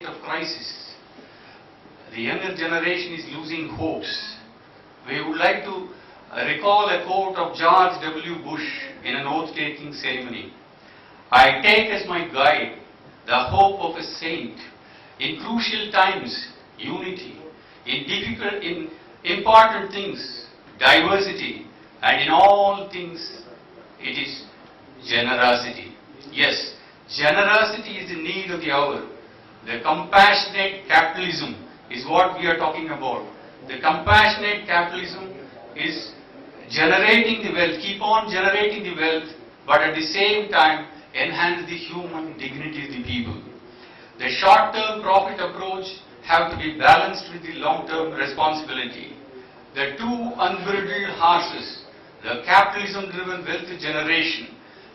of crisis. The younger generation is losing hopes. We would like to recall a quote of George W. Bush in an oath-taking ceremony. I take as my guide the hope of a saint. In crucial times, unity. In important things, diversity. And in all things, it is generosity. Yes, generosity is the need of the hour. The compassionate capitalism is what we are talking about. The compassionate capitalism is generating the wealth, keep on generating the wealth, but at the same time enhance the human dignity of the people. The short-term profit approach have to be balanced with the long-term responsibility. The two unbridled horses, the capitalism-driven wealth generation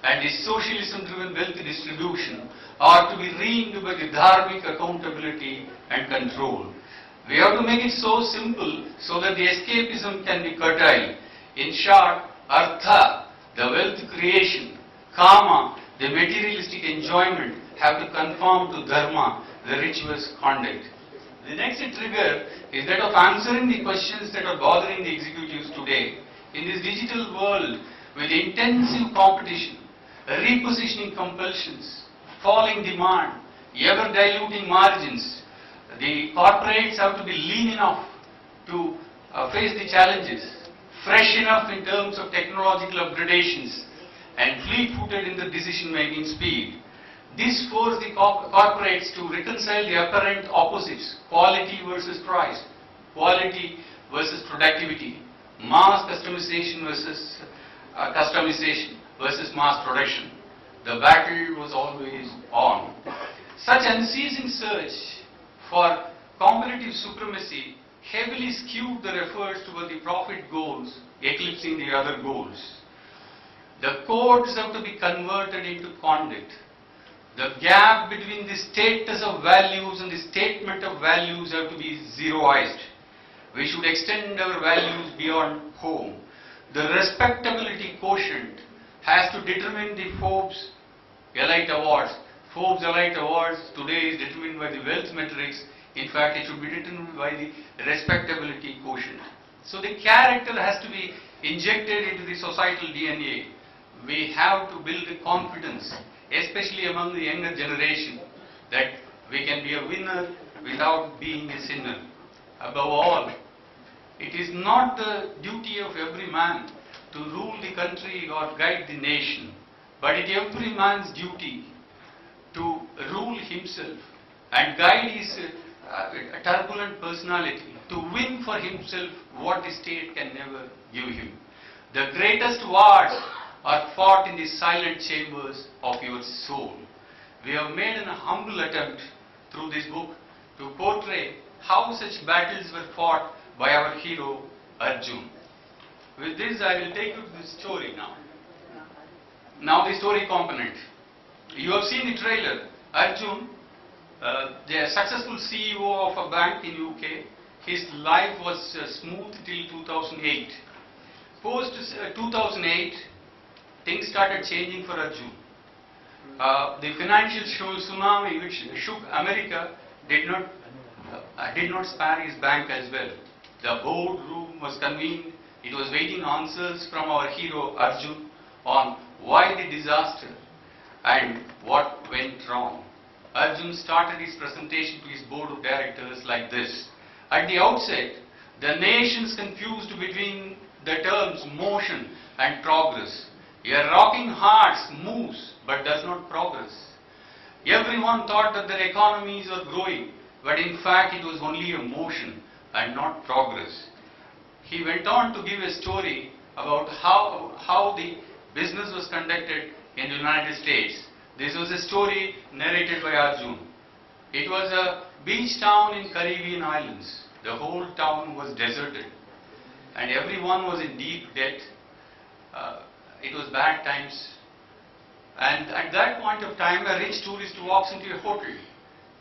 and the socialism-driven wealth distribution, are to be reigned by the dharmic accountability and control. We have to make it so simple so that the escapism can be curtailed. In short, artha, the wealth creation, kama, the materialistic enjoyment, have to conform to dharma, the virtuous conduct. The next trigger is that of answering the questions that are bothering the executives today. In this digital world, with intensive competition, repositioning compulsions, falling demand, ever diluting margins, the corporates have to be lean enough to face the challenges, fresh enough in terms of technological upgradations, and fleet-footed in the decision-making speed. This forced the corporates to reconcile the apparent opposites, quality versus price, quality versus productivity, mass customization versus mass production. The battle was always on. Such unceasing search for competitive supremacy heavily skewed their efforts toward the profit goals, eclipsing the other goals. The codes have to be converted into conduct. The gap between the status of values and the statement of values have to be zeroized. We should extend our values beyond home. The respectability quotient has to determine the Forbes Elite Awards. Forbes Elite Awards today is determined by the wealth metrics. In fact, it should be determined by the respectability quotient. So the character has to be injected into the societal DNA. We have to build the confidence, especially among the younger generation, that we can be a winner without being a sinner. Above all, it is not the duty of every man to rule the country or guide the nation, but it is every man's duty to rule himself and guide his turbulent personality, to win for himself what the state can never give him. The greatest wars are fought in the silent chambers of your soul. We have made an humble attempt through this book to portray how such battles were fought by our hero Arjun. With this, I will take you to the story now. Now the story component. You have seen the trailer. Arjun, the successful CEO of a bank in UK, his life was smooth till 2008. Post 2008, things started changing for Arjun. The financial tsunami which shook America did not spare his bank as well. The boardroom was convened. It was waiting answers from our hero Arjun on why the disaster and what went wrong. Arjun started his presentation to his board of directors like this. At the outset, the nations confused between the terms motion and progress. A rocking horse moves but does not progress. Everyone thought that their economies were growing, but in fact it was only a motion and not progress. He went on to give a story about how the business was conducted in the United States. This was a story narrated by Arjun. It was a beach town in Caribbean islands. The whole town was deserted and everyone was in deep debt. It was bad times. And at that point of time, a rich tourist walks into a hotel.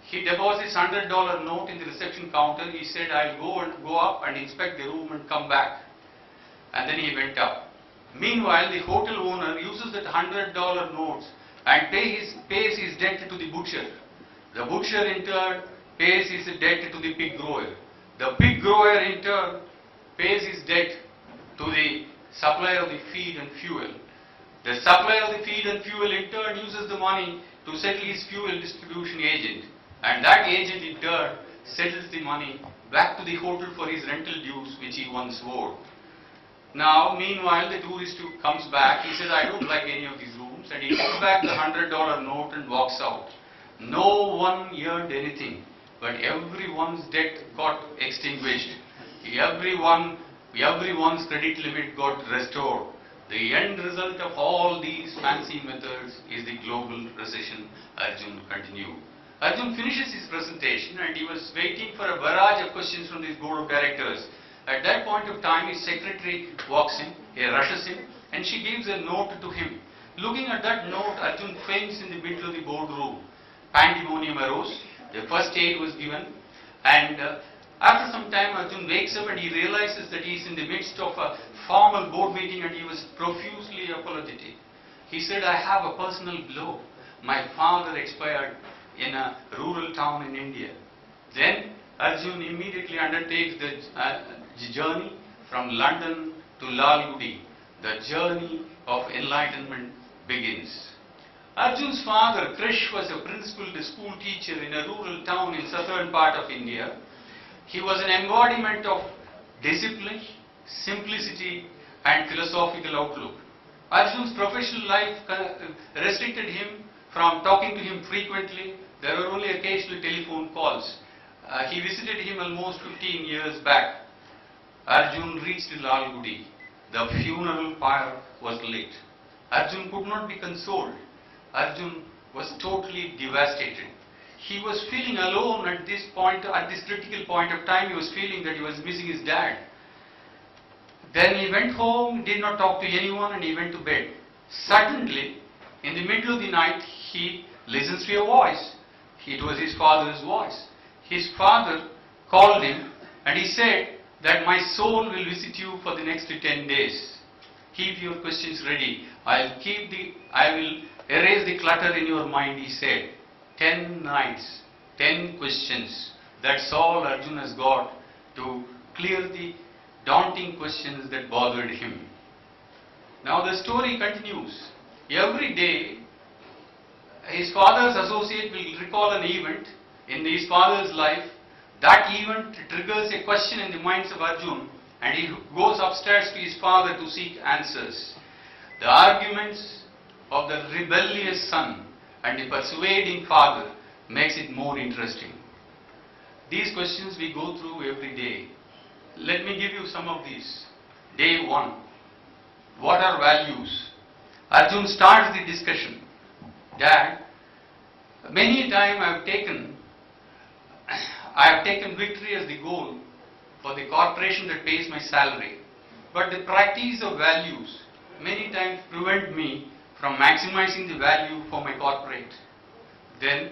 He deposits $100 note in the reception counter. He said, I'll go up and inspect the room and come back. And then he went up. Meanwhile, the hotel owner uses that $100 notes and pays his debt to the butcher. The butcher in turn pays his debt to the pig grower. The pig grower in turn pays his debt to the supplier of the feed and fuel. The supplier of the feed and fuel in turn uses the money to settle his fuel distribution agent, and that agent in turn settles the money back to the hotel for his rental dues which he once owed. Now, meanwhile, the tourist who comes back, he says, I don't like any of these rooms, and he gives back the $100 note and walks out. No one earned anything, but everyone's debt got extinguished. Everyone's credit limit got restored. The end result of all these fancy methods is the global recession, Arjun continued. Arjun finishes his presentation and he was waiting for a barrage of questions from his board of directors. At that point of time, his secretary walks in, he rushes in, and she gives a note to him. Looking at that note, Arjun faints in the middle of the boardroom. Pandemonium arose, the first aid was given, and after some time Arjun wakes up and he realizes that he is in the midst of a formal board meeting and he was profusely apologetic. He said, I have a personal blow. My father expired in a rural town in India. Then Arjun immediately undertakes the journey from London to Lalgudi. The journey of enlightenment begins. Arjun's father, Krish, was a principal school teacher in a rural town in southern part of India. He was an embodiment of discipline, simplicity and philosophical outlook. Arjun's professional life restricted him from talking to him frequently. There were only occasional telephone calls. He visited him almost 15 years back. Arjun reached Lalgudi. The funeral pyre was lit. Arjun could not be consoled. Arjun was totally devastated. He was feeling alone at this critical point of time. He was feeling that he was missing his dad. Then he went home, did not talk to anyone, and he went to bed. Suddenly, in the middle of the night, he listens to a voice. It was his father's voice. His father called him and he said that my soul will visit you for the next 10 days. Keep your questions ready. I will erase the clutter in your mind, he said. 10 nights, 10 questions. That's all Arjun has got to clear the daunting questions that bothered him. Now the story continues. Every day, his father's associate will recall an event in his father's life. That event triggers a question in the minds of Arjun, and he goes upstairs to his father to seek answers. The arguments of the rebellious son and the persuading father makes it more interesting. These questions we go through every day. Let me give you some of these. Day 1. What are values? Arjun starts the discussion. Dad, many a time I have taken victory as the goal for the corporation that pays my salary. But the practice of values many times prevent me from maximizing the value for my corporate. Then,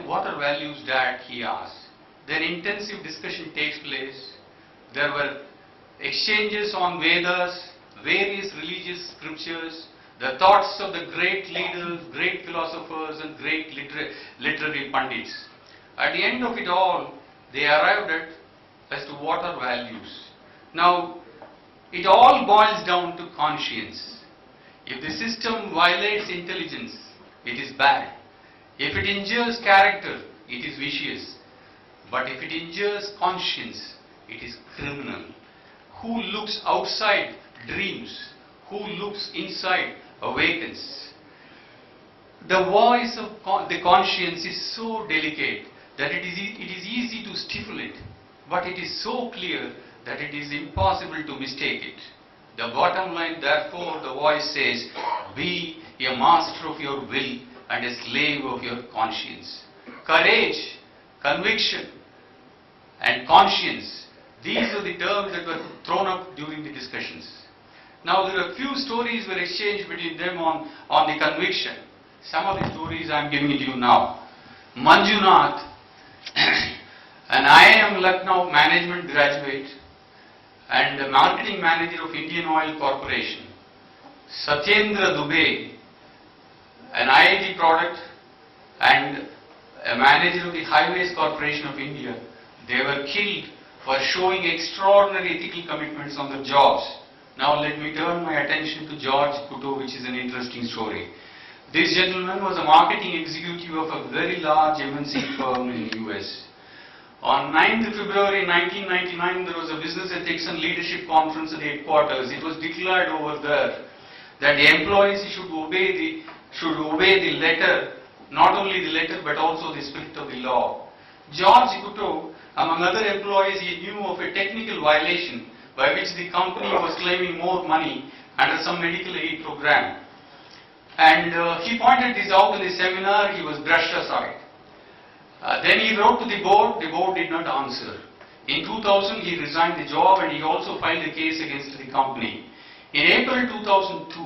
what are values, Dad? He asked. Then intensive discussion takes place. There were exchanges on Vedas, various religious scriptures, the thoughts of the great leaders, great philosophers and great literary pundits. At the end of it all, they arrived at as to what are values. Now, it all boils down to conscience. If the system violates intelligence, it is bad. If it injures character, it is vicious. But if it injures conscience, it is criminal. Who looks outside dreams. Who looks inside awakens. The voice of the conscience is so delicate that it is easy to stifle it, but it is so clear that it is impossible to mistake it. The bottom line, therefore, the voice says, be a master of your will and a slave of your conscience. Courage, conviction, and conscience, these are the terms that were thrown up during the discussions. Now, there are few stories were exchanged between them on the conviction. Some of the stories I am giving it to you now. Manjunath, an IIM Lucknow management graduate and the marketing manager of Indian Oil Corporation. Satyendra Dubey, an IIT product and a manager of the Highways Corporation of India. They were killed for showing extraordinary ethical commitments on their jobs. Now let me turn my attention to George Couteau, which is an interesting story. This gentleman was a marketing executive of a very large MNC firm in the US. On 9th February 1999, there was a business ethics and leadership conference at the headquarters. It was declared over there that the employees should obey the letter, not only the letter but also the spirit of the law. George Couteau, among other employees, he knew of a technical violation by which the company was claiming more money under some medical aid program. And he pointed this out in the seminar. He was brushed aside. Then he wrote to the board did not answer. In 2000 he resigned the job and he also filed a case against the company. In April 2002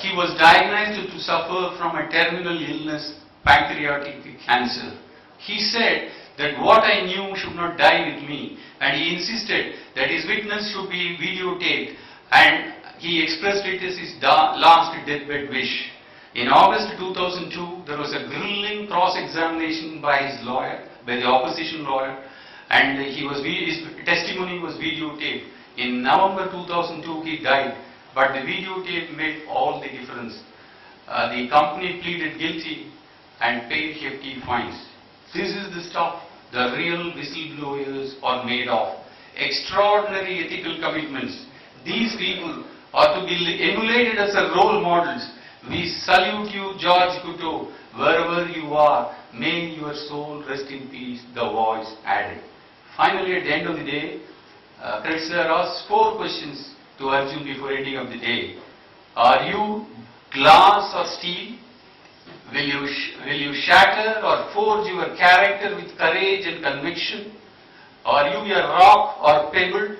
he was diagnosed to suffer from a terminal illness, pancreatic cancer. He said that what I knew should not die with me, and he insisted that his witness should be videotaped, and he expressed it as his last deathbed wish. In August 2002, there was a grilling cross-examination by his lawyer, by the opposition lawyer, and his testimony was videotaped. In November 2002, he died, but the videotape made all the difference. The company pleaded guilty and paid hefty fines. This is the stuff the real whistleblowers are made of. Extraordinary ethical commitments. These people are to be emulated as a role models. We salute you, George Couteau, wherever you are. May your soul rest in peace, the voice added. Finally, at the end of the day, Kretschmer asked 4 questions to Arjun before ending of the day. Are you glass or steel? Will you shatter or forge your character with courage and conviction? Are you a rock or pebble?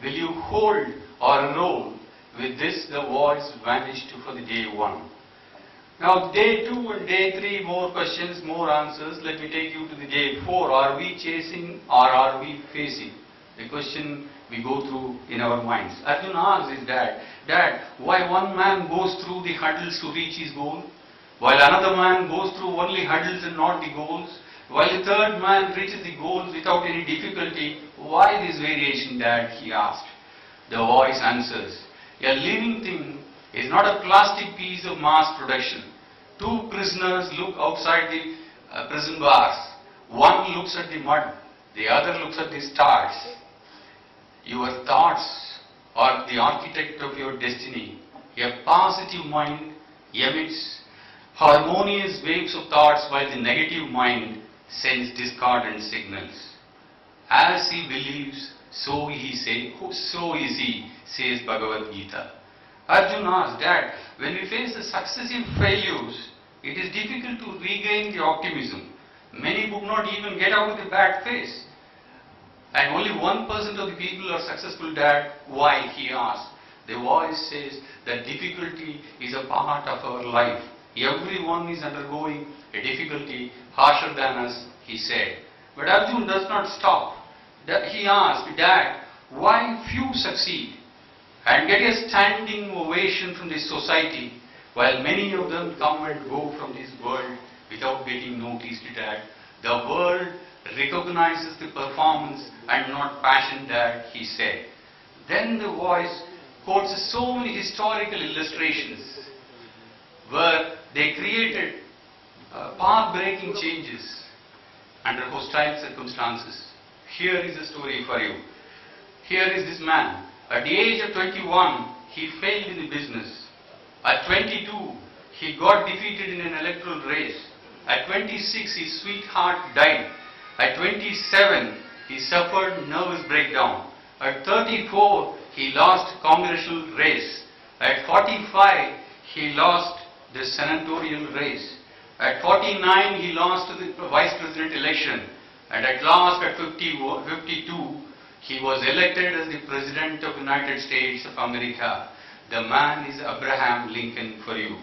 Will you hold or roll? With this, the voice vanished for the day 1. Now, day 2 and day 3, more questions, more answers. Let me take you to the day 4. Are we chasing or are we facing? The question we go through in our minds. Arjun asks his dad, Dad, why one man goes through the hurdles to reach his goal, while another man goes through only hurdles and not the goals, while the third man reaches the goals without any difficulty? Why this variation, Dad? He asked. The voice answers, a living thing is not a plastic piece of mass production. 2 prisoners look outside the prison bars. One looks at the mud, the other looks at the stars. Your thoughts are the architect of your destiny. A positive mind emits harmonious waves of thoughts, while the negative mind sends discordant signals. As he believes, so is he, says Bhagavad Gita. Arjun asked, Dad, when we face the successive failures, it is difficult to regain the optimism. Many would not even get out of the bad phase. And only 1% of the people are successful, Dad. Why? He asked. The voice says that difficulty is a part of our life. Everyone is undergoing a difficulty harsher than us, he said. But Arjun does not stop. He asked, Dad, why few succeed and get a standing ovation from this society, while many of them come and go from this world without getting noticed, Dad? The world recognizes the performance and not passion, Dad, he said. Then the voice quotes so many historical illustrations where they created path-breaking changes under hostile circumstances. Here is a story for you. Here is this man. At the age of 21, he failed in the business. At 22, he got defeated in an electoral race. At 26, his sweetheart died. At 27, he suffered nervous breakdown. At 34, he lost congressional race. At 45, he lost the senatorial race. At 49, he lost the vice president election. And at last, at 52, he was elected as the President of the United States of America. The man is Abraham Lincoln for you.